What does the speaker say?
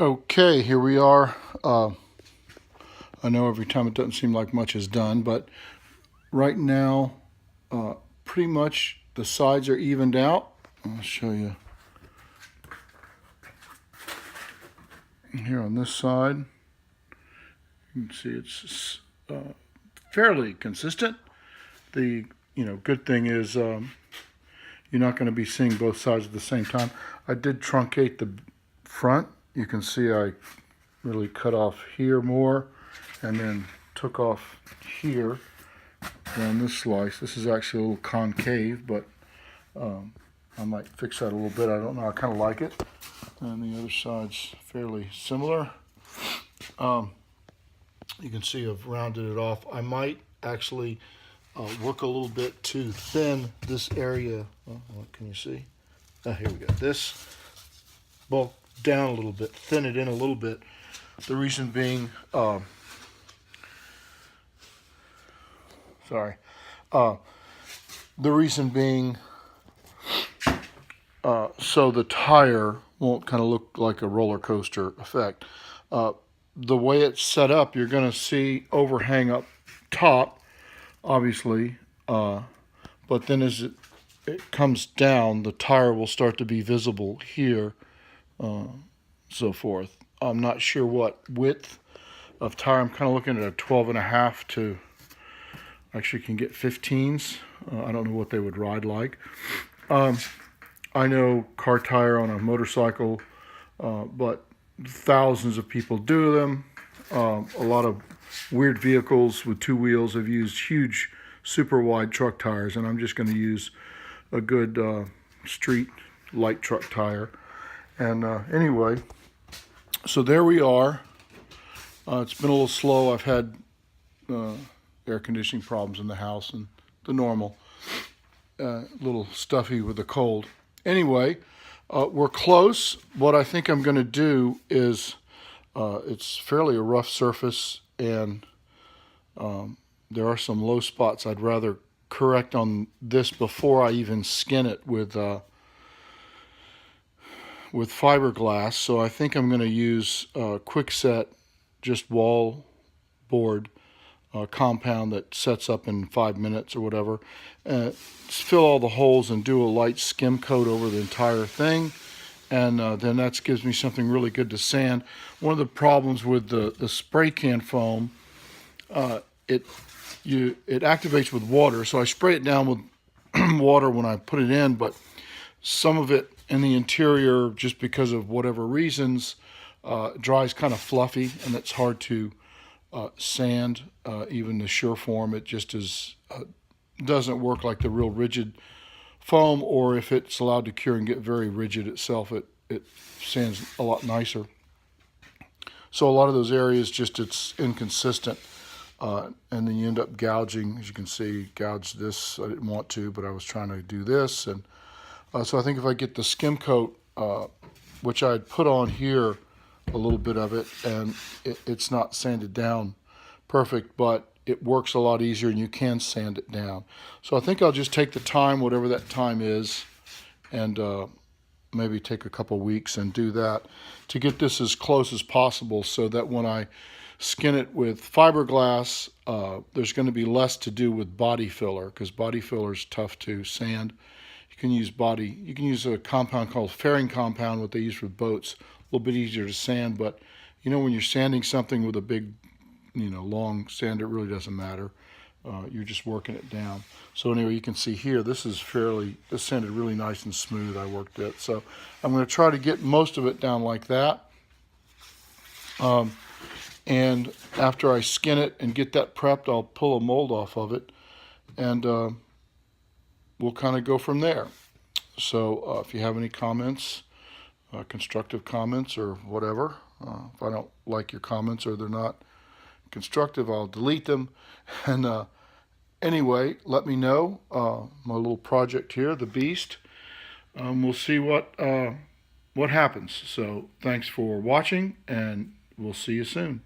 Okay, here we are. I know every time it doesn't seem like much is done, but right now, uh, pretty much the sides are evened out. I'll show you here on this side. You can see it's fairly consistent. The good thing is you're not going to be seeing both sides at the same time. I did truncate the front. You can see I really cut off here more and then took off here on this slice. This is actually a little concave, but I might fix that a little bit. I don't know. I kind of like it. And the other side's fairly similar. You can see I've rounded it off. I might actually work a little bit to thin this area. What can you see? Here we go. This bulk down a little bit, thin it in a little bit. The reason being, sorry. The reason being, so the tire won't kind of look like a roller coaster effect. The way it's set up, you're going to see overhang up top, obviously, but then as it comes down, the tire will start to be visible here, so forth. I'm not sure what width of tire. I'm kind of looking at a 12.5 to, actually can get 15s. I don't know what they would ride like. I know car tire on a motorcycle, but thousands of people do them. A lot of weird vehicles with two wheels have used huge, super wide truck tires, and I'm just going to use a good street light truck tire. And anyway, so there we are. It's been a little slow. I've had air conditioning problems in the house and the normal. A little stuffy with the cold. Anyway, we're close. What I think I'm going to do is, it's fairly a rough surface, and there are some low spots I'd rather correct on this before I even skin it with fiberglass. So I think I'm going to use quickset, just wall board compound that sets up in 5 minutes or whatever. Fill all the holes and do a light skim coat over the entire thing, and then that gives me something really good to sand. One of the problems with the spray can foam, it activates with water, so I spray it down with water when I put it in, but some of it in the interior, just because of whatever reasons, dries kind of fluffy, and it's hard to sand. Even the Surform, it just doesn't work like the real rigid foam, or if it's allowed to cure and get very rigid itself, it sands a lot nicer. So a lot of those areas, just it's inconsistent, and then you end up gouging. As you can see, gouged this. I didn't want to, but I was trying to do this, and so I think if I get the skim coat, which I had put on here, a little bit of it, and it's not sanded down perfect, but it works a lot easier, and you can sand it down. So I think I'll just take the time, whatever that time is, and maybe take a couple weeks and do that to get this as close as possible, so that when I skin it with fiberglass, there's going to be less to do with body filler, because body filler is tough to sand. You can use a compound called fairing compound, what they use for boats. A little bit easier to sand, but when you're sanding something with a big, long sander, it really doesn't matter. You're just working it down. So anyway, you can see here, this sanded really nice and smooth. I worked it. So I'm going to try to get most of it down like that. And after I skin it and get that prepped, I'll pull a mold off of it, and we'll kind of go from there. So if you have any comments, constructive comments or whatever, if I don't like your comments or they're not constructive, I'll delete them. And anyway, let me know. My little project here, the Beast. We'll see what happens. So thanks for watching, and we'll see you soon.